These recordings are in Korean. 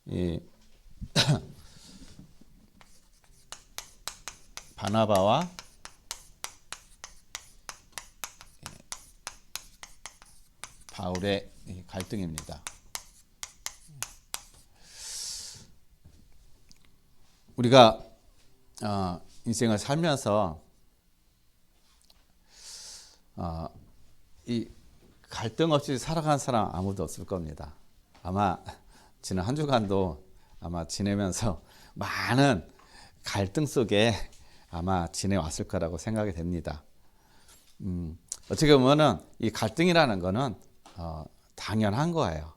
이 바나바와 바울의 갈등입니다. 우리가 인생을 살면서 이 갈등 없이 살아간 사람 아무도 없을 겁니다. 아마 지난 한 주간도 아마 지내면서 많은 갈등 속에 아마 지내왔을 거라고 생각이 됩니다. 어떻게 보면은 이 갈등이라는 거는 당연한 거예요.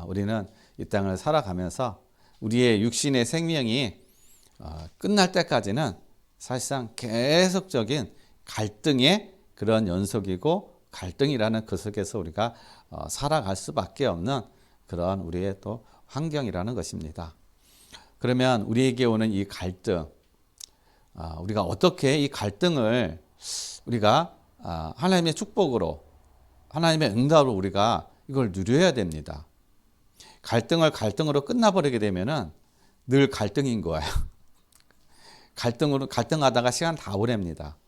우리는 이 땅을 살아가면서 우리의 육신의 생명이 끝날 때까지는 사실상 계속적인 갈등의 그런 연속이고, 갈등이라는 그 속에서 우리가 살아갈 수밖에 없는 그런 우리의 또 환경이라는 것입니다. 그러면 우리에게 오는 이 갈등, 우리가 어떻게 이 갈등을 우리가 하나님의 축복으로, 하나님의 응답으로 우리가 이걸 누려야 됩니다. 갈등으로 끝나버리게 되면은 늘 갈등인 거예요. 갈등하다가 시간 다 보냅니다.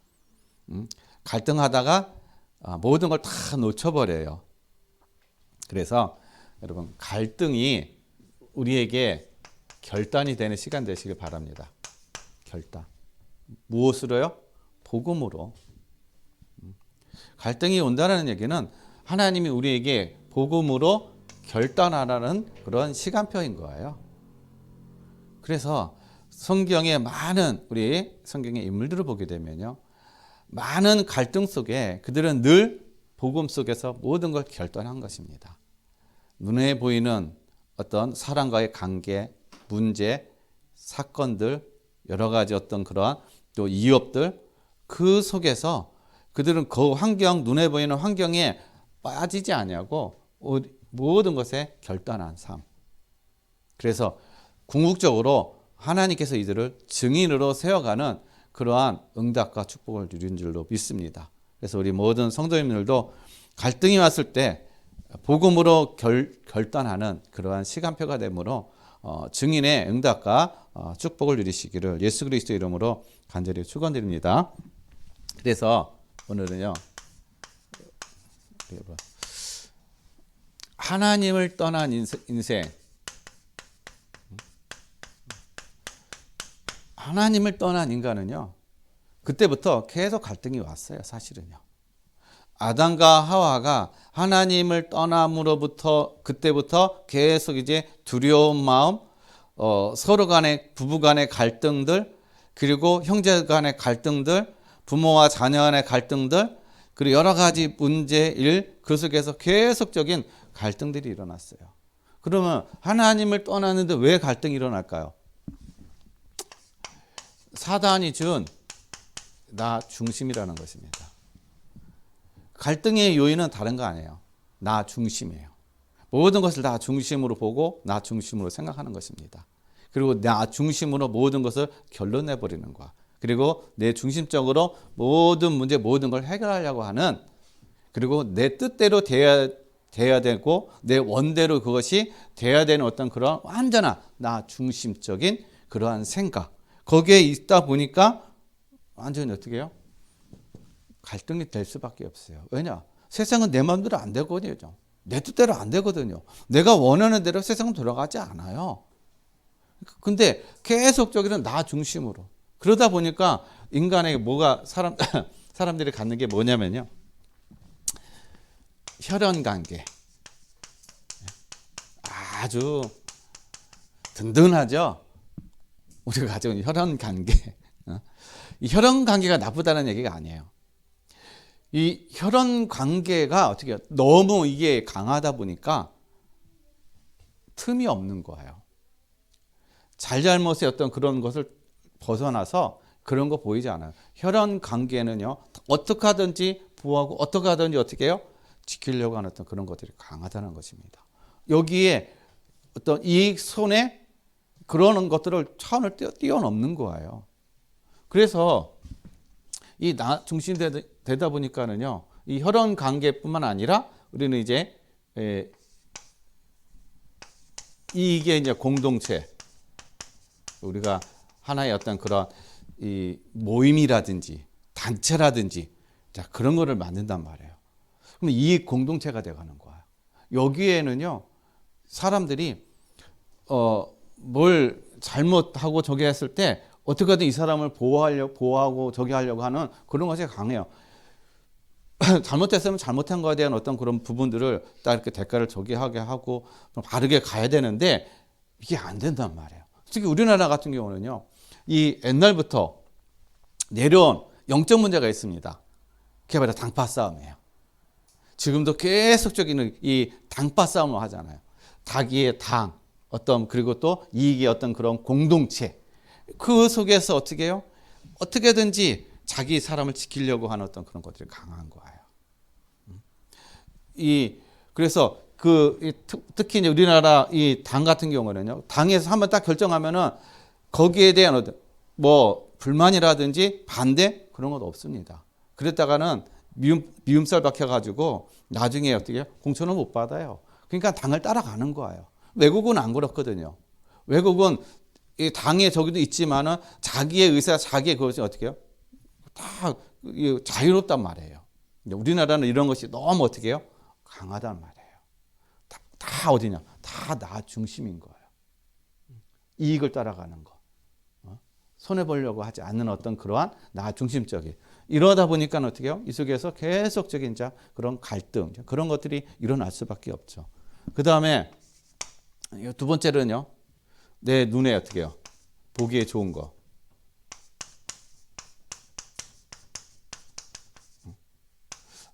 갈등하다가 모든 걸 다 놓쳐버려요. 그래서 여러분, 갈등이 우리에게 결단이 되는 시간 되시길 바랍니다. 결단. 무엇으로요? 복음으로. 갈등이 온다는 얘기는 하나님이 우리에게 복음으로 결단하라는 그런 시간표인 거예요. 그래서 성경의 많은 우리 성경의 인물들을 보게 되면요, 많은 갈등 속에 그들은 늘 복음 속에서 모든 걸 결단한 것입니다. 눈에 보이는 어떤 사람과의 관계, 문제, 사건들, 여러 가지 어떤 그런 또 이업들, 그 속에서 그들은 그 환경, 눈에 보이는 환경에 빠지지 않냐고 모든 것에 결단한 삶. 그래서 궁극적으로 하나님께서 이들을 증인으로 세워가는 그러한 응답과 축복을 누린 줄로 믿습니다. 그래서 우리 모든 성도님들도 갈등이 왔을 때 복음으로 결단하는 그러한 시간표가 되므로 증인의 응답과 축복을 누리시기를 예수 그리스도 이름으로 간절히 축원드립니다. 그래서 오늘은요, 하나님을 떠난 인생, 하나님을 떠난 인간은요, 그때부터 계속 갈등이 왔어요. 사실은요, 아담과 하와가 하나님을 떠남으로부터 그때부터 계속 이제 두려운 마음, 서로 간의 부부 간의 갈등들, 그리고 형제 간의 갈등들, 부모와 자녀 간의 갈등들, 그리고 여러 가지 문제, 일, 그 속에서 계속적인 갈등들이 일어났어요. 그러면 하나님을 떠났는데 왜 갈등이 일어날까요? 사단이 준 나 중심이라는 것입니다. 갈등의 요인은 다른 거 아니에요. 나 중심이에요. 모든 것을 나 중심으로 보고 나 중심으로 생각하는 것입니다. 그리고 나 중심으로 모든 것을 결론내버리는 거야. 그리고 내 중심적으로 모든 문제, 모든 걸 해결하려고 하는, 그리고 내 뜻대로 돼야 되고 내 원대로 그것이 돼야 되는 어떤 그런 완전한 나 중심적인 그러한 생각, 거기에 있다 보니까 완전히 어떻게 해요? 갈등이 될 수밖에 없어요. 왜냐? 세상은 내 마음대로 안 되거든요. 내 뜻대로 안 되거든요. 내가 원하는 대로 세상은 돌아가지 않아요. 근데 계속적으로 나 중심으로. 그러다 보니까 인간에게 뭐가 사람들이 갖는 게 뭐냐면요, 혈연 관계. 아주 든든하죠. 우리가 가지고 있는 혈연 관계. 이 혈연 관계가 나쁘다는 얘기가 아니에요. 이 혈연 관계가 어떻게 해요? 너무 이게 강하다 보니까 틈이 없는 거예요. 잘잘못의 어떤 그런 것을 벗어나서 그런 거 보이지 않아요. 혈연 관계는요, 어떻게 하든지 보호하고 어떻게 하든지 어떻게 해요? 지키려고 하는 어떤 그런 것들이 강하다는 것입니다. 여기에 어떤 이익 손해 그러는 것들을 차원을 뛰어넘는 거예요. 그래서 이 나 중심이 되다 보니까는요, 이 혈연 관계뿐만 아니라 우리는 이제 이게 이제 공동체, 우리가 하나의 어떤 그런 이 모임이라든지 단체라든지 자 그런 거를 만든단 말이에요. 그럼 이 공동체가 돼가는 거예요. 여기에는요 사람들이 뭘 잘못하고 저기 했을 때 어떻게든 이 사람을 보호하고 저기 하려고 하는 그런 것이 강해요. 잘못했으면 잘못한 거에 대한 어떤 그런 부분들을 딱 이렇게 대가를 저기 하게 하고 바르게 가야 되는데 이게 안 된단 말이에요. 특히 우리나라 같은 경우는요, 이 옛날부터 내려온 영적 문제가 있습니다. 그게 바로 당파 싸움이에요. 지금도 계속적인 이 당파 싸움을 하잖아요. 자기의 당, 그리고 또 이익의 어떤 그런 공동체. 그 속에서 어떻게 해요? 어떻게든지 자기 사람을 지키려고 하는 어떤 그런 것들이 강한 거예요. 그래서 특히 이제 우리나라 이 당 같은 경우는요, 당에서 한번 딱 결정하면은 거기에 대한 뭐 불만이라든지 반대 그런 건 없습니다. 그랬다가는 미움살 박혀가지고 나중에 어떻게 해요? 공천을 못 받아요. 그러니까 당을 따라가는 거예요. 외국은 안 그렇거든요. 외국은 이 당에 저기도 있지만은 자기의 의사, 자기의 그것이 어떻게 해요? 다 자유롭단 말이에요. 우리나라는 이런 것이 너무 어떻게 해요? 강하단 말이에요. 다 어디냐? 다 나 중심인 거예요. 이익을 따라가는 거. 손해보려고 하지 않는 어떤 그러한 나 중심적인. 이러다 보니까 어떻게 해요? 이 속에서 계속적인 그런 갈등, 그런 것들이 일어날 수밖에 없죠. 그 다음에 두 번째는요, 내 눈에 어떻게 해요? 보기에 좋은 거.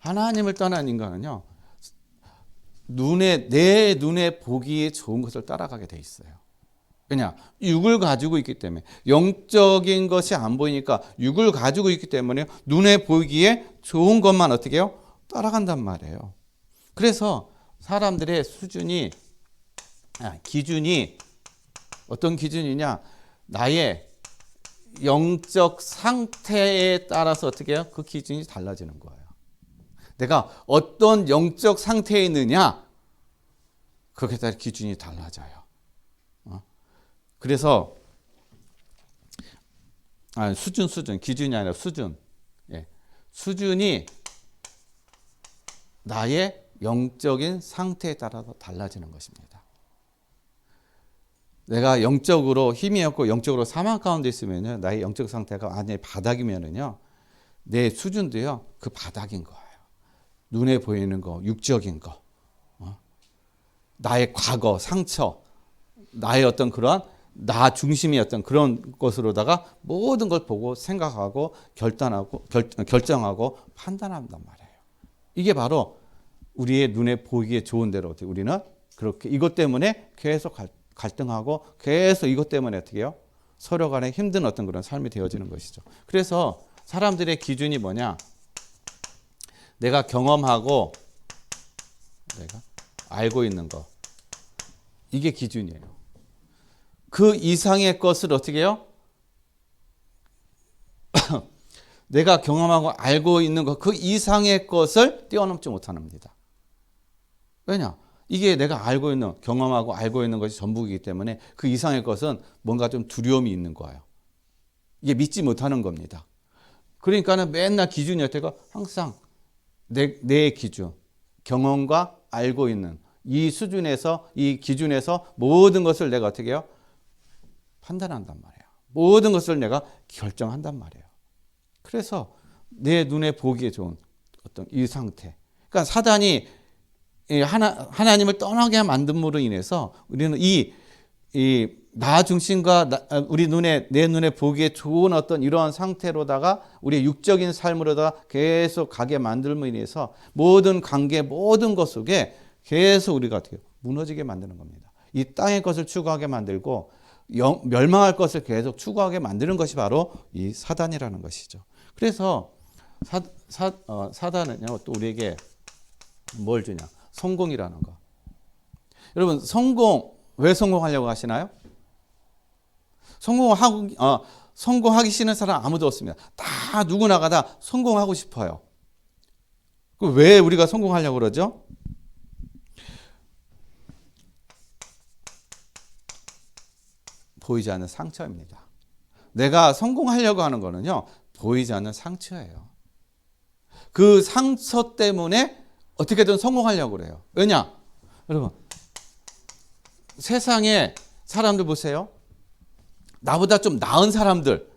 하나님을 떠난 인간은요, 내 눈에 보기에 좋은 것을 따라가게 돼 있어요. 왜냐? 육을 가지고 있기 때문에. 영적인 것이 안 보이니까 육을 가지고 있기 때문에 눈에 보기에 좋은 것만 어떻게 해요? 따라간단 말이에요. 그래서 사람들의 기준이 어떤 기준이냐? 나의 영적 상태에 따라서 어떻게 해요? 그 기준이 달라지는 거예요. 내가 어떤 영적 상태에 있느냐, 그렇게 따라 기준이 달라져요. 그래서 기준이 아니라 수준. 예. 수준이 나의 영적인 상태에 따라서 달라지는 것입니다. 내가 영적으로 힘이 없고 영적으로 사망 가운데 있으면요, 나의 영적 상태가 완전히 바닥이면은요, 내 수준도요, 그 바닥인 거예요. 눈에 보이는 거, 육적인 거, 나의 과거, 상처, 나의 어떤 그런 나 중심의 어떤 그런 것으로다가 모든 걸 보고 생각하고 결정하고 판단한단 말이에요. 이게 바로 우리의 눈에 보기에 좋은 대로 우리는 그렇게 이것 때문에 계속 갈등하고 계속 이것 때문에 어떻게 해요? 서로 간에 힘든 어떤 그런 삶이 되어지는 것이죠. 그래서 사람들의 기준이 뭐냐? 내가 경험하고 내가 알고 있는 거. 이게 기준이에요. 그 이상의 것을 어떻게 해요? 내가 경험하고 알고 있는 것, 그 이상의 것을 뛰어넘지 못합니다. 왜냐? 이게 내가 알고 있는, 경험하고 알고 있는 것이 전부이기 때문에 그 이상의 것은 뭔가 좀 두려움이 있는 거예요. 이게 믿지 못하는 겁니다. 그러니까는 맨날 기준이 어때가 항상 내 기준, 경험과 알고 있는 이 수준에서, 이 기준에서 모든 것을 내가 어떻게 해요? 판단한단 말이에요. 모든 것을 내가 결정한단 말이에요. 그래서 내 눈에 보기에 좋은 어떤 이 상태. 그러니까 사단이 하나님을 떠나게 만듦으로 인해서 우리는 이 나 중심과 내 눈에 보기에 좋은 어떤 이러한 상태로다가 우리의 육적인 삶으로다가 계속 가게 만들므로 인해서 모든 관계, 모든 것 속에 계속 우리가 어떻게 무너지게 만드는 겁니다. 이 땅의 것을 추구하게 만들고 멸망할 것을 계속 추구하게 만드는 것이 바로 이 사단이라는 것이죠. 그래서 사단은요, 또 우리에게 뭘 주냐? 성공이라는 거. 여러분, 왜 성공하려고 하시나요? 성공하기 싫은 사람 아무도 없습니다. 다 누구나가 다 성공하고 싶어요. 왜 우리가 성공하려고 그러죠? 보이지 않는 상처입니다. 내가 성공하려고 하는 거는요, 보이지 않는 상처예요. 그 상처 때문에 어떻게든 성공하려고 그래요. 왜냐? 여러분, 세상에 사람들 보세요. 나보다 좀 나은 사람들,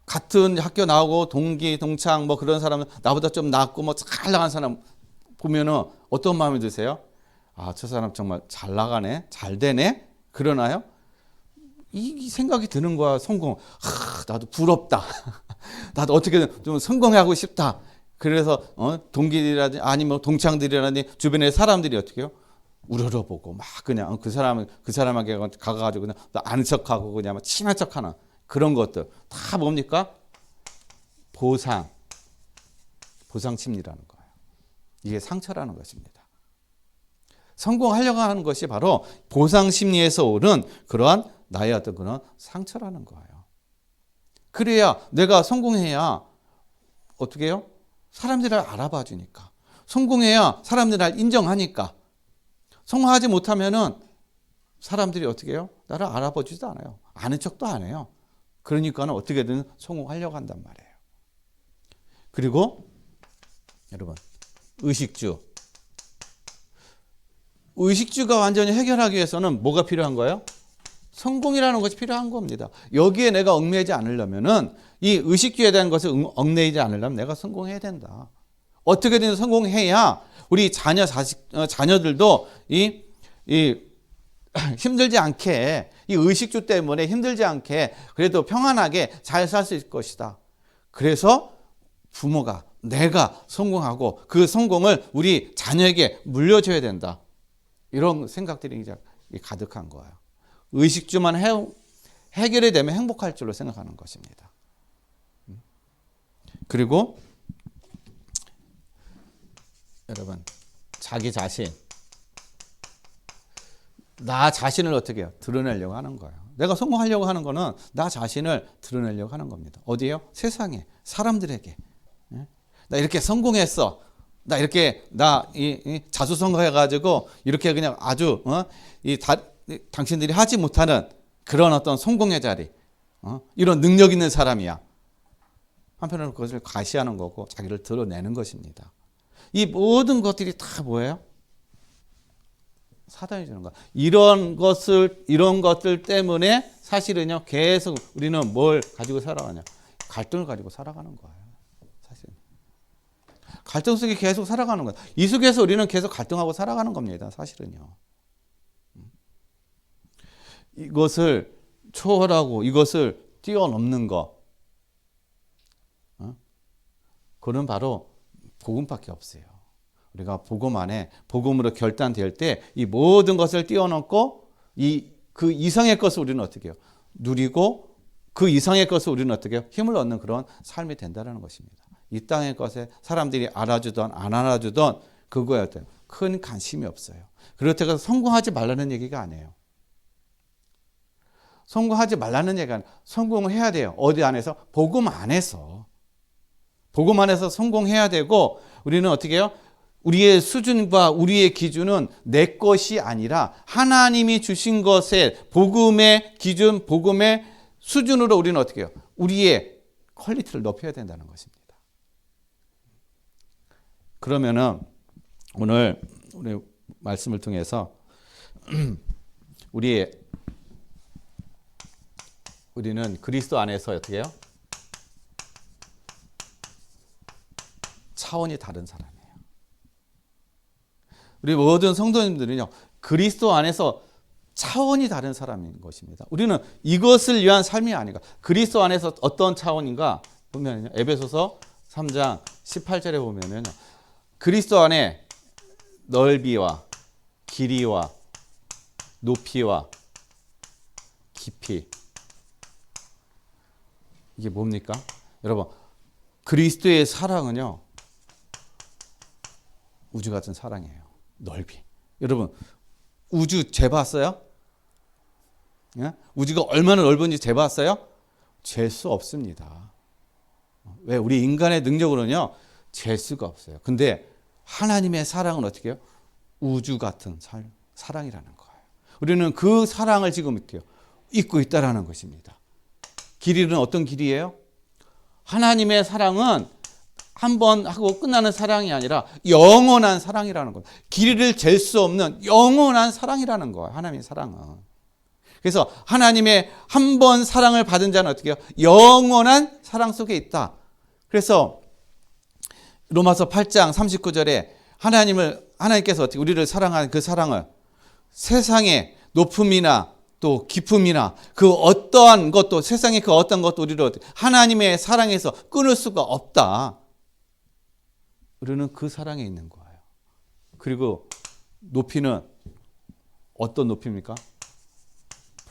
같은 학교 나오고 동기, 동창 뭐 그런 사람은 나보다 좀 낫고 뭐 잘 나간 사람 보면은 어떤 마음이 드세요? 아, 저 사람 정말 잘 나가네, 잘 되네, 그러나요? 이 생각이 드는 거야. 성공. 나도 부럽다. 나도 어떻게든 좀 성공하고 싶다. 그래서 동기들이라든지 아니면 동창들이라든지 주변의 사람들이 어떻게 해요? 우러러보고 막 그냥 그 사람에게 가가지고 그냥 아는 척하고 그냥 막 친한 척하는 그런 것들 다 뭡니까? 보상 심리라는 거예요. 이게 상처라는 것입니다. 성공하려고 하는 것이 바로 보상 심리에서 오는 그러한 나의 어떤 그런 상처라는 거예요. 그래야 내가 성공해야 어떻게 해요? 사람들이 알아봐 주니까. 성공해야 사람들이 날 인정하니까. 성공하지 못하면은 사람들이 어떻게 해요? 나를 알아봐 주지도 않아요. 아는 척도 안 해요. 그러니까는 어떻게든 성공하려고 한단 말이에요. 그리고 여러분, 의식주가 완전히 해결하기 위해서는 뭐가 필요한 거예요? 성공이라는 것이 필요한 겁니다. 여기에 내가 얽매이지 않으려면은 이 의식주에 대한 것을 얽매이지 않으려면 내가 성공해야 된다. 어떻게든 성공해야 우리 자녀들도 이 힘들지 않게 이 의식주 때문에 힘들지 않게 그래도 평안하게 잘 살 수 있을 것이다. 그래서 부모가 내가 성공하고 그 성공을 우리 자녀에게 물려줘야 된다. 이런 생각들이 이제 가득한 거예요. 의식주만 해결이 되면 행복할 줄로 생각하는 것입니다. 그리고 여러분, 자기 자신, 나 자신을 어떻게 해요? 드러내려고 하는 거예요. 내가 성공하려고 하는 거는 나 자신을 드러내려고 하는 겁니다. 어디에요? 세상에, 사람들에게. 나 이렇게 성공했어. 나 이렇게 자수성가해가지고 이렇게 그냥 아주 당신들이 하지 못하는 그런 어떤 성공의 자리, 이런 능력 있는 사람이야. 한편으로 그것을 과시하는 거고 자기를 드러내는 것입니다. 이 모든 것들이 다 뭐예요? 사단이 주는 거야. 이런 것들 때문에 사실은요, 계속 우리는 뭘 가지고 살아가냐? 갈등을 가지고 살아가는 거예요. 사실. 갈등 속에 계속 살아가는 거예요. 이 속에서 우리는 계속 갈등하고 살아가는 겁니다. 사실은요. 이것을 초월하고 이것을 뛰어넘는 거. 그건 바로 복음밖에 없어요. 우리가 복음 안에 복음으로 결단될 때 이 모든 것을 뛰어넘고 그 이상의 것을 우리는 어떻게 해요? 누리고 그 이상의 것을 우리는 어떻게 해요? 힘을 얻는 그런 삶이 된다는 것입니다. 이 땅의 것에 사람들이 알아주던 안 알아주던 그거에 어떤 큰 관심이 없어요. 그렇다고 해서 성공하지 말라는 얘기가 아니에요. 성공하지 말라는 얘기가 아니에요. 성공을 해야 돼요. 어디 안에서? 복음 안에서. 복음 안에서 성공해야 되고 우리는 어떻게 해요? 우리의 수준과 우리의 기준은 내 것이 아니라 하나님이 주신 것의 복음의 기준, 복음의 수준으로 우리는 어떻게 해요? 우리의 퀄리티를 높여야 된다는 것입니다. 그러면은 오늘 우리 말씀을 통해서 우리는 그리스도 안에서 어떻게 해요? 차원이 다른 사람이에요. 우리 모든 성도님들은요, 그리스도 안에서 차원이 다른 사람인 것입니다. 우리는 이것을 위한 삶이 아닌가. 그리스도 안에서 어떤 차원인가 보면요, 에베소서 3장 18절에 보면요, 그리스도 안에 넓이와 길이와 높이와 깊이, 이게 뭡니까? 여러분, 그리스도의 사랑은요, 우주 같은 사랑이에요. 넓이. 여러분, 우주 재봤어요? 예? 우주가 얼마나 넓은지 재봤어요? 잴 수 없습니다. 왜? 우리 인간의 능력으로는요, 잴 수가 없어요. 근데 하나님의 사랑은 어떻게 해요? 우주 같은 사랑이라는 거예요. 우리는 그 사랑을 지금 어떻게 해요? 잊고 있다라는 것입니다. 길이는 어떤 길이에요? 하나님의 사랑은 한 번 하고 끝나는 사랑이 아니라 영원한 사랑이라는 것. 길이를 잴 수 없는 영원한 사랑이라는 거예요. 하나님의 사랑은. 그래서 하나님의 한 번 사랑을 받은 자는 어떻게 해요? 영원한 사랑 속에 있다. 그래서 로마서 8장 39절에 하나님께서 어떻게 우리를 사랑하는 그 사랑을 세상의 높음이나 또 기쁨이나 그 어떠한 것도 세상의 그 어떤 것도 우리를 하나님의 사랑에서 끊을 수가 없다. 우리는 그 사랑에 있는 거예요. 그리고 높이는 어떤 높이입니까?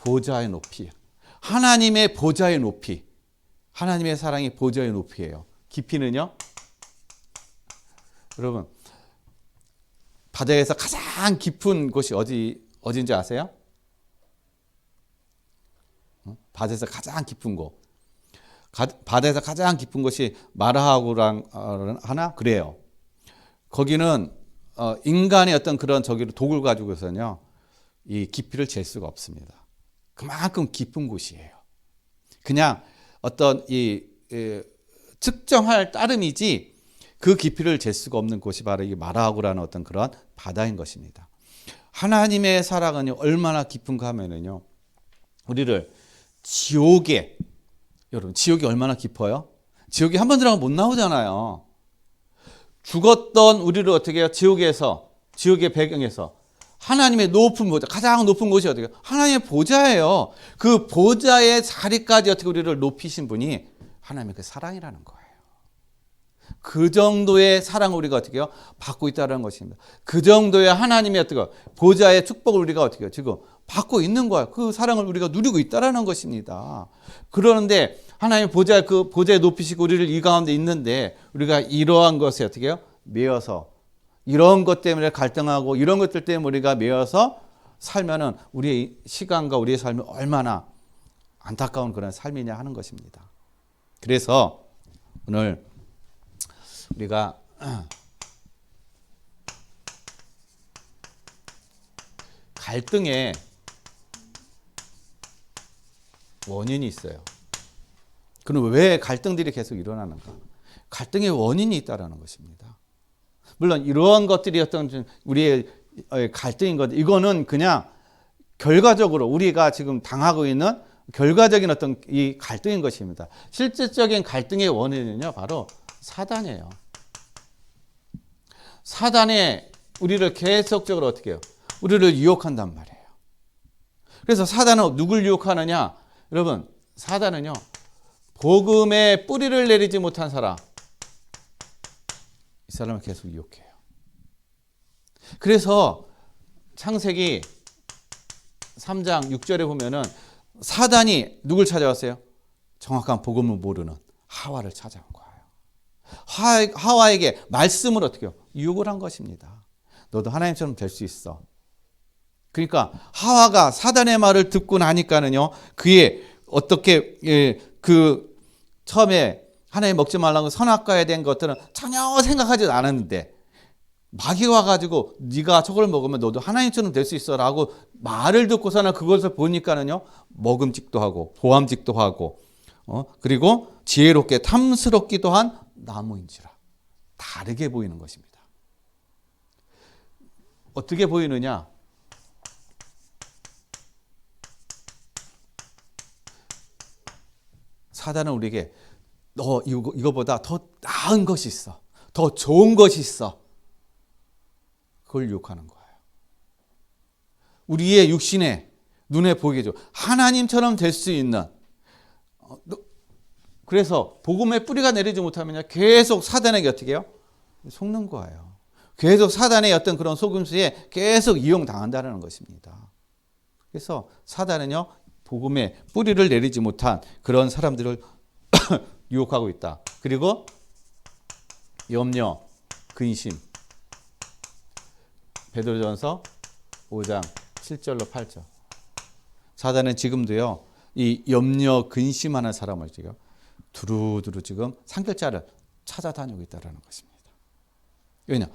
보좌의 높이. 하나님의 보좌의 높이. 하나님의 사랑이 보좌의 높이예요. 깊이는요? 여러분, 바다에서 가장 깊은 곳이 어딘지 아세요? 바다에서 가장 깊은 곳. 바다에서 가장 깊은 곳이 마라하고랑 하나? 그래요. 거기는 인간의 어떤 그런 독을 가지고서는요, 이 깊이를 잴 수가 없습니다. 그만큼 깊은 곳이에요. 그냥 어떤 측정할 따름이지 그 깊이를 잴 수가 없는 곳이 바로 이 마라하고라는 어떤 그런 바다인 것입니다. 하나님의 사랑은요, 얼마나 깊은가 하면은요, 우리를 여러분, 지옥이 얼마나 깊어요? 지옥에 한 번 들어가면 못 나오잖아요. 죽었던 우리를 어떻게 해요? 지옥의 배경에서 하나님의 높은 보좌, 가장 높은 곳이 어떻게 해요? 하나님의 보좌예요. 그 보좌의 자리까지 어떻게 우리를 높이신 분이 하나님의 그 사랑이라는 거예요. 그 정도의 사랑을 우리가 어떻게 해요? 받고 있다는 것입니다. 그 정도의 하나님의 어떻게 보좌의 축복을 우리가 어떻게 해요? 지금 받고 있는 거예요. 그 사랑을 우리가 누리고 있다는 것입니다. 그러는데 하나님의 그 보좌에 높이시고 우리를 이 가운데 있는데 우리가 이러한 것에 어떻게 해요? 매여서 이런 것 때문에 갈등하고 이런 것들 때문에 우리가 매여서 살면은 우리의 시간과 우리의 삶이 얼마나 안타까운 그런 삶이냐 하는 것입니다. 그래서 오늘 우리가 갈등의 원인이 있어요. 그럼 왜 갈등들이 계속 일어나는가? 갈등의 원인이 있다는 것입니다. 물론 이러한 것들이 어떤 우리의 갈등인 것, 이거는 그냥 결과적으로 우리가 지금 당하고 있는 결과적인 어떤 이 갈등인 것입니다. 실질적인 갈등의 원인은요, 바로 사단이에요. 사단이 우리를 계속적으로 어떻게 해요? 우리를 유혹한단 말이에요. 그래서 사단은 누굴 유혹하느냐? 여러분, 사단은요, 복음의 뿌리를 내리지 못한 사람, 이 사람을 계속 유혹해요. 그래서 창세기 3장 6절에 보면은 사단이 누굴 찾아왔어요? 정확한 복음을 모르는 하와를 찾아온 거예요. 하와에게 말씀을 어떻게 해요? 유혹을 한 것입니다. 너도 하나님처럼 될 수 있어. 그러니까 하와가 사단의 말을 듣고 나니까는요, 그의 어떻게 처음에 하나님 먹지 말라고 선악과에 대한 것들은 전혀 생각하지 않았는데 마귀가 와가지고 네가 저걸 먹으면 너도 하나님처럼 될 수 있어라고 말을 듣고서는 그것을 보니까는요, 먹음직도 하고 보암직도 하고 그리고 지혜롭게 탐스럽기도 한 나무인지라 다르게 보이는 것입니다. 어떻게 보이느냐? 사단은 우리에게 너 이거보다 더 나은 것이 있어. 더 좋은 것이 있어. 그걸 유혹하는 거예요. 우리의 육신에 눈에 보이게 하나님처럼 될 수 있는 그래서 복음의 뿌리가 내리지 못하면 계속 사단에게 어떻게 해요? 속는 거예요. 계속 사단의 어떤 그런 속임수에 계속 이용당한다는 것입니다. 그래서 사단은요, 복음의 뿌리를 내리지 못한 그런 사람들을 유혹하고 있다. 그리고 염려, 근심. 베드로전서 5장 7절로 8절. 사단은 지금도요, 이 염려, 근심하는 사람을 지금 두루두루 지금 산결자를 찾아다니고 있다는 것입니다. 왜냐?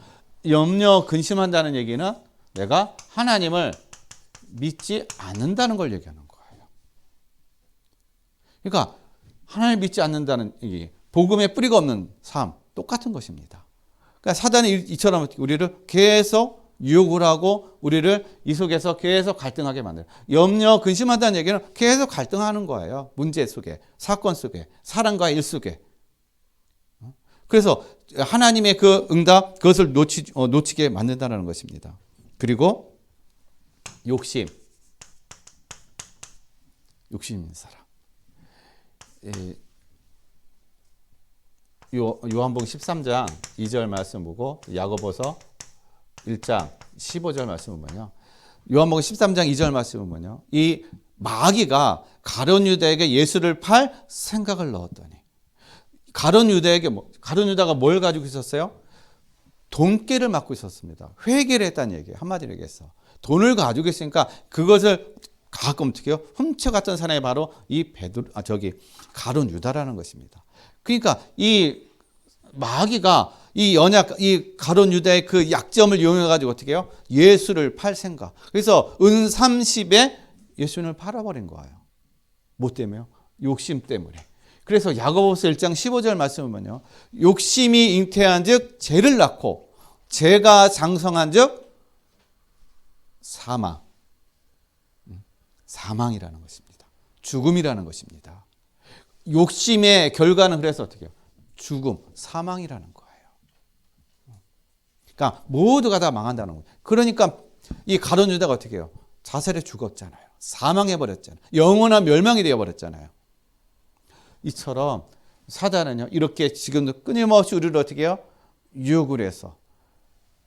염려, 근심한다는 얘기는 내가 하나님을 믿지 않는다는 걸 얘기하는 거예요. 그러니까 하나님 믿지 않는다는 이 복음의 뿌리가 없는 삶 똑같은 것입니다. 그러니까 사단이 이처럼 우리를 계속 유혹을 하고 우리를 이 속에서 계속 갈등하게 만들어요. 염려, 근심한다는 얘기는 계속 갈등하는 거예요. 문제 속에, 사건 속에, 사랑과 일 속에. 그래서 하나님의 그 응답, 그것을 놓치게 만든다는 것입니다. 그리고 욕심 있는 사람. 요한복음 13장 2절 말씀 보고 야고보서 1장 15절 말씀은 뭐냐? 요한복음 13장 2절 말씀은 뭐냐? 이 마귀가 가룟 유다에게 예수를 팔 생각을 넣었더니 가룟 유다가 뭘 가지고 있었어요? 돈깨를 맡고 있었습니다. 회개를 했다는 얘기예요. 한마디로 얘기해서 돈을 가지고 있으니까 그것을 가끔 어떻게 해요? 훔쳐갔던 사람이 바로 이 가룟 유다라는 것입니다. 그러니까 이 마귀가 이 가룟 유다의 그 약점을 이용해 가지고 어떻게 해요? 예수를 팔 생각. 그래서 은 30에 예수를 팔아버린 거예요. 뭐 때문에요? 욕심 때문에. 그래서 야고보서 1장 15절 말씀은 뭐냐? 욕심이 잉태한즉 죄를 낳고 죄가 장성한즉 사망이라는 것입니다. 죽음이라는 것입니다. 욕심의 결과는 그래서 어떻게 해요? 죽음, 사망이라는 거예요. 그러니까 모두가 다 망한다는 거예요. 그러니까 이 가룟 유다가 어떻게 해요? 자살해 죽었잖아요. 사망해버렸잖아요. 영원한 멸망이 되어버렸잖아요. 이처럼 사단은요, 이렇게 지금도 끊임없이 우리를 어떻게 해요? 유혹을 해서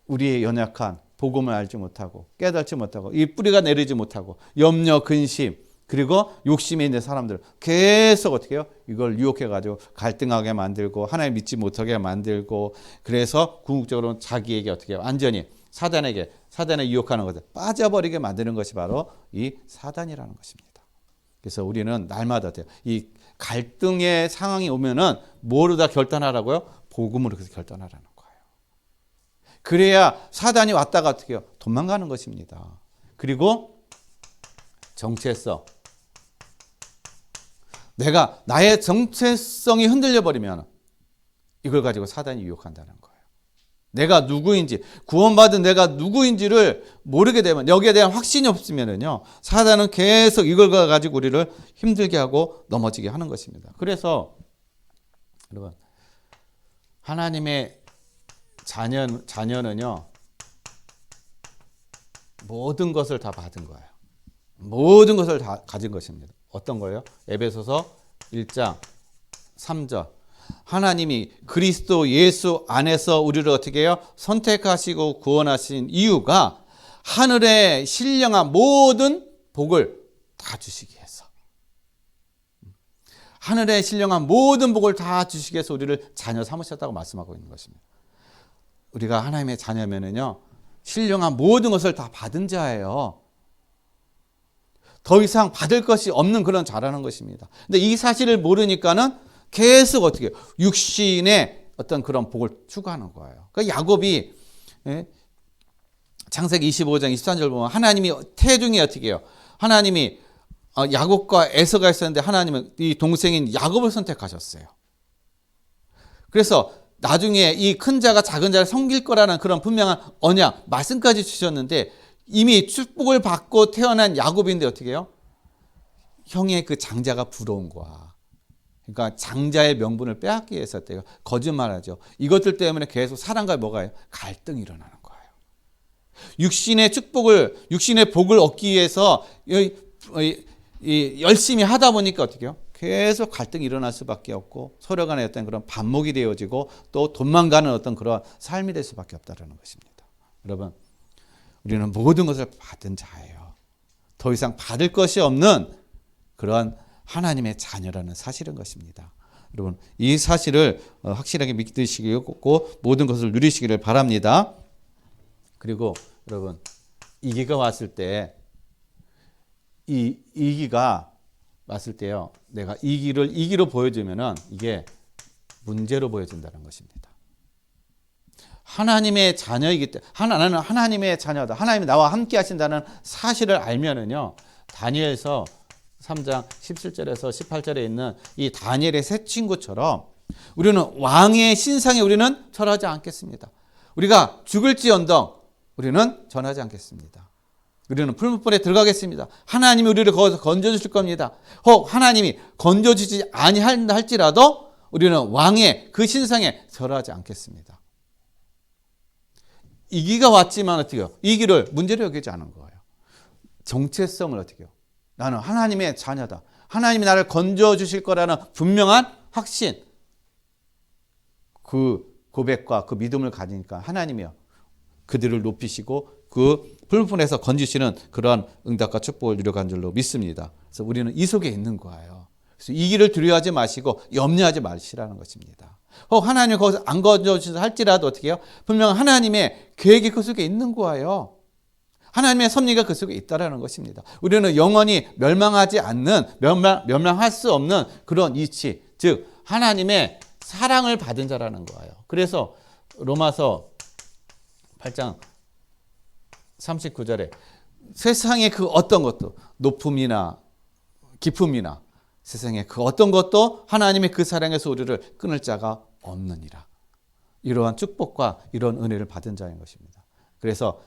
우리의 연약한 복음을 알지 못하고 깨닫지 못하고 이 뿌리가 내리지 못하고 염려, 근심 그리고 욕심에 있는 사람들 계속 어떻게 해요? 이걸 유혹해가지고 갈등하게 만들고 하나님 믿지 못하게 만들고 그래서 궁극적으로 자기에게 어떻게 해요? 완전히 사단에 유혹하는 것을 빠져버리게 만드는 것이 바로 이 사단이라는 것입니다. 그래서 우리는 날마다 이 갈등의 상황이 오면은 뭐로 다 결단하라고요? 복음으로 그래서 결단하라는 거예요. 그래야 사단이 왔다가 어떻게 해요? 도망가는 것입니다. 그리고 정체성. 나의 정체성이 흔들려 버리면 이걸 가지고 사단이 유혹한다는 거예요. 내가 누구인지, 구원받은 내가 누구인지를 모르게 되면, 여기에 대한 확신이 없으면요, 사단은 계속 이걸 가지고 우리를 힘들게 하고 넘어지게 하는 것입니다. 그래서 여러분, 하나님의 자녀는요, 모든 것을 다 받은 거예요. 모든 것을 다 가진 것입니다. 어떤 거예요? 에베소서 1장 3절. 하나님이 그리스도 예수 안에서 우리를 어떻게 해요? 선택하시고 구원하신 이유가 하늘의 신령한 모든 복을 다 주시기 위해서. 하늘의 신령한 모든 복을 다 주시기 위해서 우리를 자녀 삼으셨다고 말씀하고 있는 것입니다. 우리가 하나님의 자녀면은요, 신령한 모든 것을 다 받은 자예요. 더 이상 받을 것이 없는 그런 자라는 것입니다. 근데 이 사실을 모르니까는 계속 어떻게 육신의 어떤 그런 복을 추구하는 거예요. 그러니까 야곱이 창세기 25장 23절 보면 하나님이 태중에 어떻게 해요? 하나님이 야곱과 에서가 있었는데 하나님은 이 동생인 야곱을 선택하셨어요. 그래서 나중에 이 큰 자가 작은 자를 섬길 거라는 그런 분명한 언약, 말씀까지 주셨는데 이미 축복을 받고 태어난 야곱인데 어떻게 해요? 형의 그 장자가 부러운 거야. 그러니까 장자의 명분을 빼앗기 위해서 거짓말하죠. 이것들 때문에 계속 사람과 뭐가 해요? 갈등이 일어나는 거예요. 육신의 복을 얻기 위해서 열심히 하다 보니까 어떻게 해요? 계속 갈등이 일어날 수밖에 없고 서로 간에 어떤 그런 반목이 되어지고 또 도망가는 어떤 그런 삶이 될 수밖에 없다는 것입니다. 여러분, 우리는 모든 것을 받은 자예요. 더 이상 받을 것이 없는 그런 하나님의 자녀라는 사실인 것입니다. 여러분, 이 사실을 확실하게 믿으시고 모든 것을 누리시기를 바랍니다. 그리고 여러분, 이기가 왔을 때 이 이기가 왔을 때요, 내가 이기로 보여주면은 이게 문제로 보여진다는 것입니다. 하나님의 자녀이기 때문에 나는 하나님의 자녀다. 하나님이 나와 함께 하신다는 사실을 알면은요, 다니엘서 3장 17절에서 18절에 있는 이 다니엘의 세 친구처럼 우리는 왕의 신상에 우리는 절하지 않겠습니다. 우리가 죽을지언정 우리는 전하지 않겠습니다. 우리는 풀무불에 들어가겠습니다. 하나님이 우리를 거기서 건져주실 겁니다. 혹 하나님이 건져주지 아니할지라도 우리는 왕의 그 신상에 절하지 않겠습니다. 이기가 왔지만 어떻게 해요? 이 길을 문제로 여기지 않은 거예요. 정체성을 어떻게 해요? 나는 하나님의 자녀다. 하나님이 나를 건져주실 거라는 분명한 확신, 그 고백과 그 믿음을 가지니까 하나님이요, 그들을 높이시고 그 풀분에서 건지시는 그러한 응답과 축복을 누려간 줄로 믿습니다. 그래서 우리는 이 속에 있는 거예요. 그래서 이 길을 두려워하지 마시고 염려하지 마시라는 것입니다. 하나님이 거기서 안 건져주셔서 할지라도 어떻게 해요? 분명 하나님의 계획이 그 속에 있는 거예요. 하나님의 섭리가 그 속에 있다는 것입니다. 우리는 영원히 멸망하지 않는, 멸망할 수 없는 그런 이치, 즉 하나님의 사랑을 받은 자라는 거예요. 그래서 로마서 8장 39절에 세상의 그 어떤 것도, 높음이나 깊음이나 세상의 그 어떤 것도 하나님의 그 사랑에서 우리를 끊을 자가 없느니라. 이러한 축복과 이런 은혜를 받은 자인 것입니다. 그래서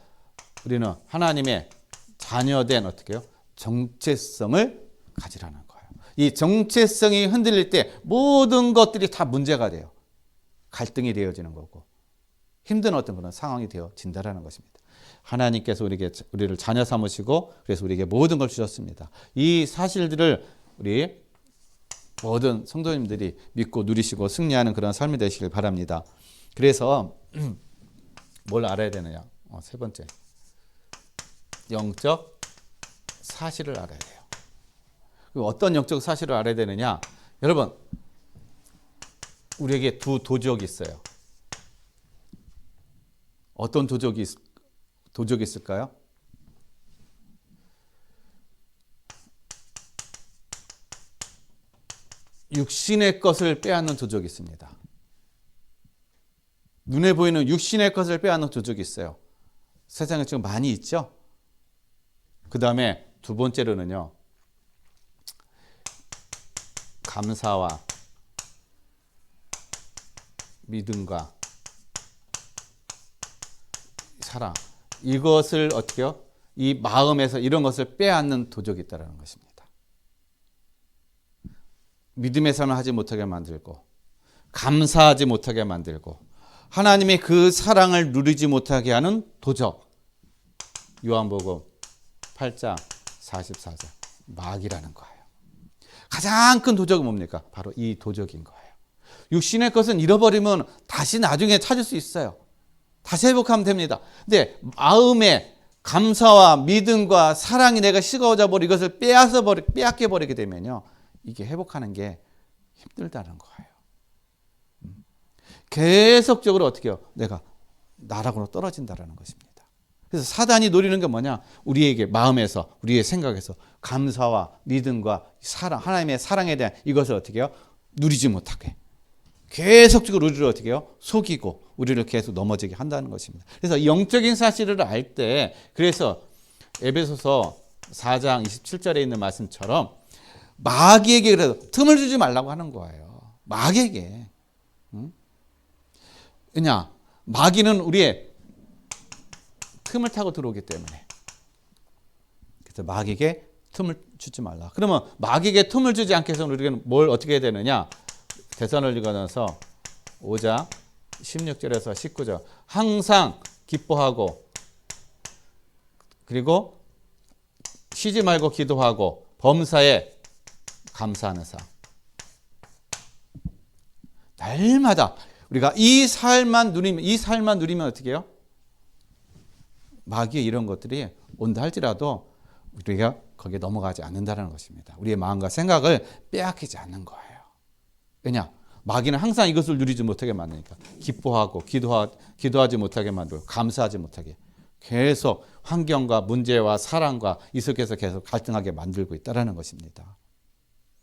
우리는 하나님의 자녀된 어떻게 해요? 정체성을 가지라는 거예요. 이 정체성이 흔들릴 때 모든 것들이 다 문제가 돼요. 갈등이 되어지는 거고 힘든 어떤 그런 상황이 되어진다는 것입니다. 하나님께서 우리를 자녀 삼으시고 그래서 우리에게 모든 걸 주셨습니다. 이 사실들을 우리 모든 성도님들이 믿고 누리시고 승리하는 그런 삶이 되시길 바랍니다. 그래서 뭘 알아야 되느냐? 세 번째, 영적 사실을 알아야 돼요. 어떤 영적 사실을 알아야 되느냐? 여러분, 우리에게 두 도적이 있어요. 어떤 도적이 있을까요? 육신의 것을 빼앗는 도적이 있습니다. 눈에 보이는 육신의 것을 빼앗는 도적이 있어요. 세상에 지금 많이 있죠? 그 다음에 두 번째로는요, 감사와 믿음과 사랑, 이것을 어떻게 해요? 이 마음에서 이런 것을 빼앗는 도적이 있다는 것입니다. 믿음에서는 하지 못하게 만들고 감사하지 못하게 만들고 하나님의 그 사랑을 누리지 못하게 하는 도적. 요한복음 8장 44절 마귀라는 거예요. 가장 큰 도적은 뭡니까? 바로 이 도적인 거예요. 육신의 것은 잃어버리면 다시 나중에 찾을 수 있어요. 다시 회복하면 됩니다. 근데 마음의 감사와 믿음과 사랑이 내가 식어져 버리고 이것을 빼앗겨 버리게 되면요, 이게 회복하는 게 힘들다는 거예요. 계속적으로 어떻게 해요? 내가 나락으로 떨어진다는 것입니다. 그래서 사단이 노리는 게 뭐냐? 우리에게 마음에서, 우리의 생각에서 감사와 믿음과 사랑, 하나님의 사랑에 대한 이것을 어떻게 해요? 누리지 못하게. 계속적으로 우리를 어떻게 해요? 속이고 우리를 계속 넘어지게 한다는 것입니다. 그래서 영적인 사실을 알 때, 그래서 에베소서 4장 27절에 있는 말씀처럼 마귀에게 그래도 틈을 주지 말라고 하는 거예요. 마귀에게. 왜냐? 마귀는 우리의 틈을 타고 들어오기 때문에. 그래서 마귀에게 틈을 주지 말라. 그러면 마귀에게 틈을 주지 않게 해서 우리는 뭘 어떻게 해야 되느냐? 데살로니가서 5장 16절에서 19절. 항상 기뻐하고 그리고 쉬지 말고 기도하고 범사에 감사하는 사. 날마다 우리가 이 삶만 누리면 어떻게 해요? 마귀의 이런 것들이 온다 할지라도 우리가 거기에 넘어가지 않는다는 것입니다. 우리의 마음과 생각을 빼앗기지 않는 거예요. 왜냐? 마귀는 항상 이것을 누리지 못하게 만드니까. 기뻐하고 기도하지 못하게 만들고 감사하지 못하게 계속 환경과 문제와 사랑과 이 속에서 계속 갈등하게 만들고 있다는 것입니다.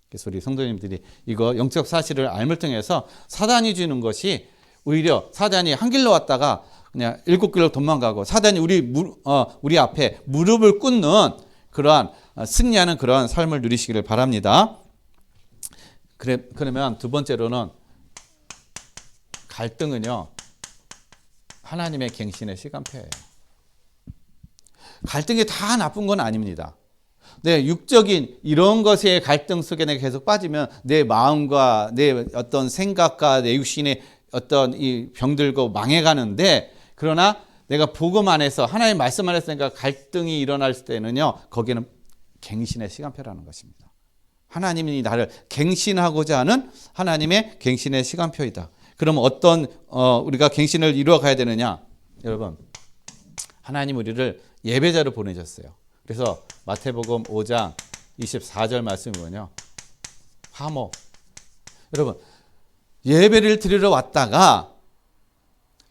그래서 우리 성도님들이 이거 영적 사실을 알을 통해서 사단이 주는 것이 오히려 사단이 한 길로 왔다가 그냥 7길로 도망가고 사단이 우리 앞에 무릎을 꿇는 그러한 승리하는 그런 삶을 누리시기를 바랍니다. 그러면 두 번째로는 갈등은요, 하나님의 갱신의 시간표예요. 갈등이 다 나쁜 건 아닙니다. 네, 육적인 이런 것의 갈등 속에 내가 계속 빠지면 내 마음과 내 어떤 생각과 내 육신의 어떤 이 병들고 망해가는데, 그러나 내가 복음 안에서 하나님 말씀 안에서 내가 갈등이 일어날 때는요, 거기는 갱신의 시간표라는 것입니다. 하나님이 나를 갱신하고자 하는 하나님의 갱신의 시간표이다. 그럼 어떤 우리가 갱신을 이루어 가야 되느냐? 여러분, 하나님 우리를 예배자로 보내셨어요. 그래서 마태복음 5장 24절 말씀이 뭐냐? 화목. 여러분, 예배를 드리러 왔다가